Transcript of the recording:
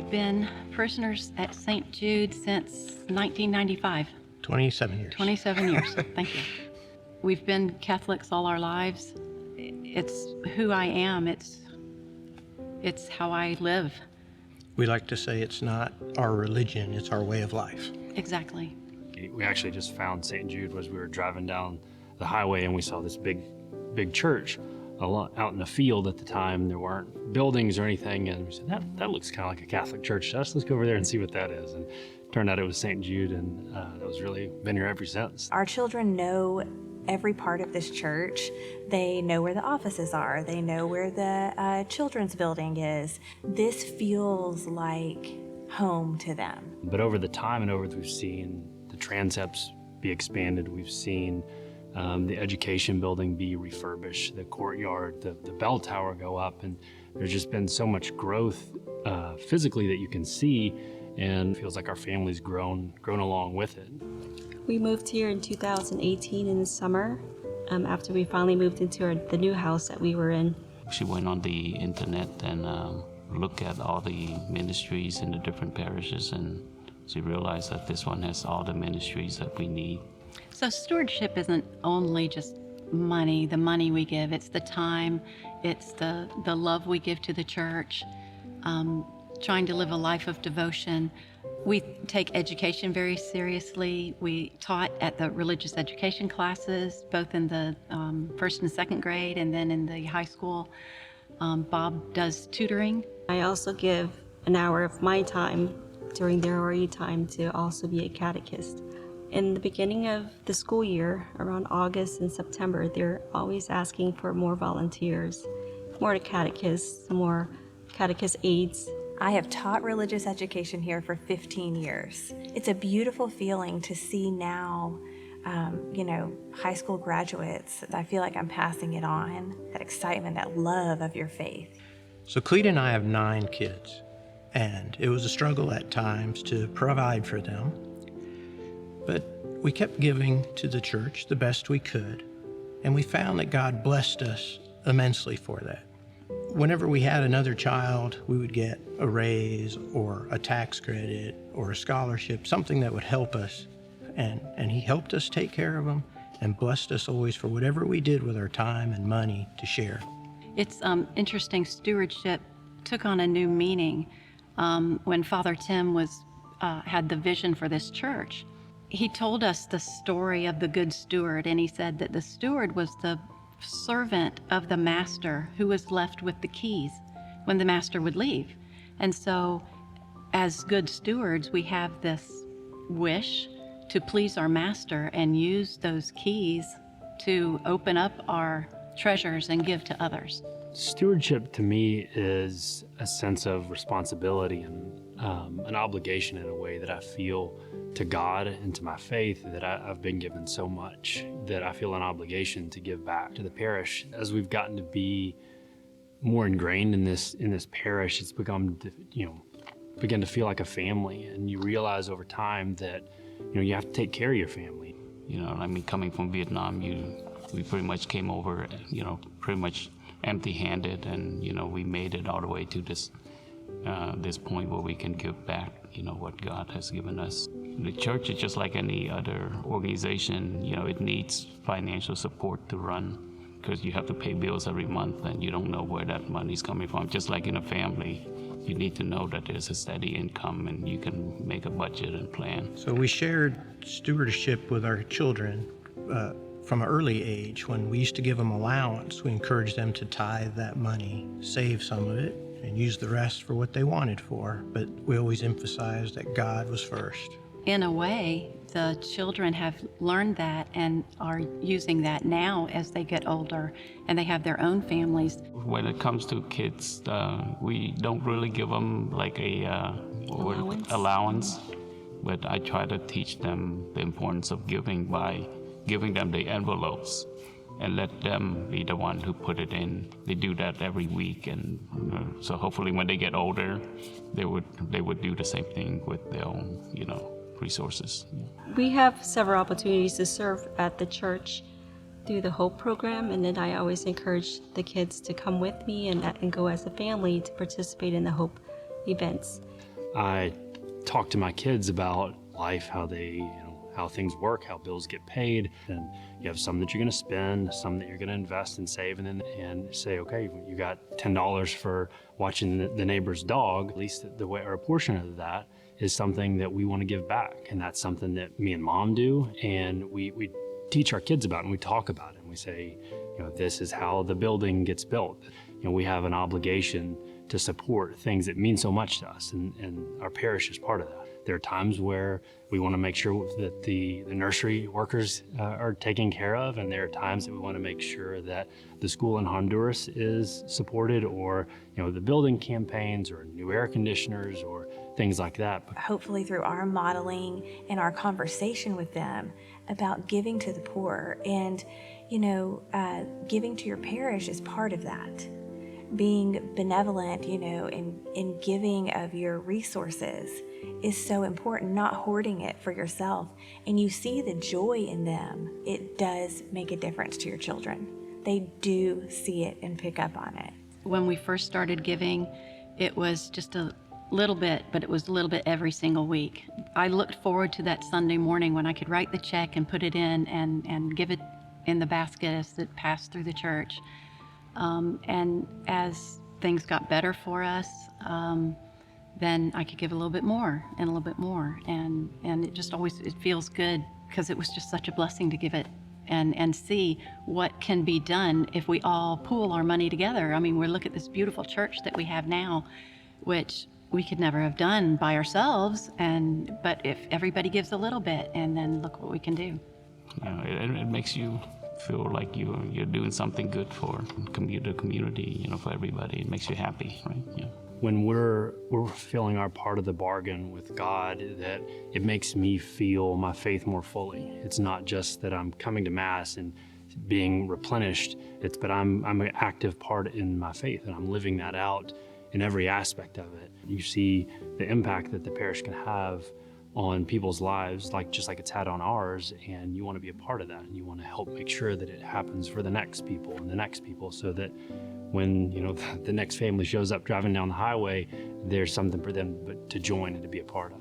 We've been prisoners at St. Jude since 1995. 27 years. 27 years, thank you. We've been Catholics all our lives. It's who I am. It's how I live. We like to say it's not our religion, it's our way of life. Exactly. We actually just found St. Jude as we were driving down the highway, and we saw this big church out in the field at the time. There weren't buildings or anything, and we said, that looks kind of like a Catholic church to us. Let's go over there and see what that is. And it turned out it was St. Jude, and that was really been here ever since. Our children know every part of this church. They know where the offices are. They know where the children's building is. This feels like home to them. But over the time and we've seen the transepts be expanded. We've seen the education building be refurbished, the courtyard, the bell tower go up, and there's just been so much growth physically that you can see, and it feels like our family's grown along with it. We moved here in 2018 in the summer, after we finally moved into the new house that we were in. She went on the internet and looked at all the ministries in the different parishes, and she realized that this one has all the ministries that we need. So stewardship isn't only just money, the money we give. It's the time, it's the love we give to the church, trying to live a life of devotion. We take education very seriously. We taught at the religious education classes, both in the first and second grade, and then in the high school. Bob does tutoring. I also give an hour of my time during their RE time to also be a catechist. In the beginning of the school year, around August and September, they're always asking for more volunteers, more catechists, more catechist aides. I have taught religious education here for 15 years. It's a beautiful feeling to see now, high school graduates. I feel like I'm passing it on, that excitement, that love of your faith. So Cleta and I have 9 kids, and it was a struggle at times to provide for them. But we kept giving to the church the best we could, and we found that God blessed us immensely for that. Whenever we had another child, we would get a raise or a tax credit or a scholarship, something that would help us. And he helped us take care of them and blessed us always for whatever we did with our time and money to share. It's interesting, stewardship took on a new meaning when Father Tim had the vision for this church. He told us the story of the good steward, and he said that the steward was the servant of the master who was left with the keys when the master would leave. And so as good stewards, we have this wish to please our master and use those keys to open up our treasures and give to others. Stewardship to me is a sense of responsibility and an obligation in a way that I feel to God and to my faith, that I've been given so much that I feel an obligation to give back to the parish. As we've gotten to be more ingrained in this parish, it's begun to feel like a family, and you realize over time that you have to take care of your family. Coming from Vietnam, we pretty much came over, pretty much empty-handed, and we made it all the way to this point where we can give back, what God has given us. The church is just like any other organization. It needs financial support to run, because you have to pay bills every month, and you don't know where that money's coming from. Just like in a family, you need to know that there's a steady income and you can make a budget and plan. So we shared stewardship with our children from an early age. When we used to give them allowance, we encouraged them to tithe that money, save some of it, and use the rest for what they wanted for. But we always emphasized that God was first. In a way, the children have learned that and are using that now as they get older and they have their own families. When it comes to kids, we don't really give them like a allowance, but I try to teach them the importance of giving by giving them the envelopes and let them be the one who put it in. They do that every week, and so hopefully when they get older, they would do the same thing with their own, resources. We have several opportunities to serve at the church through the Hope program, and then I always encourage the kids to come with me and go as a family to participate in the Hope events. I talk to my kids about life, how how things work, how bills get paid, and you have some that you're going to spend, some that you're going to invest and save, and say, okay, you got $10 for watching the neighbor's dog. At least the way, or a portion of that, is something that we want to give back, and that's something that me and Mom do, and we teach our kids about, and we talk about it, and we say, this is how the building gets built. We have an obligation to support things that mean so much to us, and our parish is part of that. There are times where we want to make sure that the nursery workers are taken care of, and there are times that we want to make sure that the school in Honduras is supported, or the building campaigns, or new air conditioners, or things like that. Hopefully through our modeling and our conversation with them about giving to the poor, and giving to your parish is part of that. Being benevolent, in giving of your resources is so important, not hoarding it for yourself. And you see the joy in them. It does make a difference to your children. They do see it and pick up on it. When we first started giving, it was just a little bit, but it was a little bit every single week. I looked forward to that Sunday morning when I could write the check and put it in and give it in the basket as it passed through the church. And as things got better for us, then I could give a little bit more and a little bit more. And it just always, it feels good because it was just such a blessing to give it and see what can be done if we all pool our money together. I mean, we look at this beautiful church that we have now, which we could never have done by ourselves. But if everybody gives a little bit, and then look what we can do. It makes you feel like you're doing something good for the community, for everybody. It makes you happy, right? Yeah. When we're fulfilling our part of the bargain with God, that it makes me feel my faith more fully. It's not just that I'm coming to Mass and being replenished, but I'm an active part in my faith, and I'm living that out in every aspect of it. You see the impact that the parish can have on people's lives, just like it's had on ours, and you want to be a part of that, and you want to help make sure that it happens for the next people and the next people, so that when the next family shows up driving down the highway, there's something for them to join and to be a part of.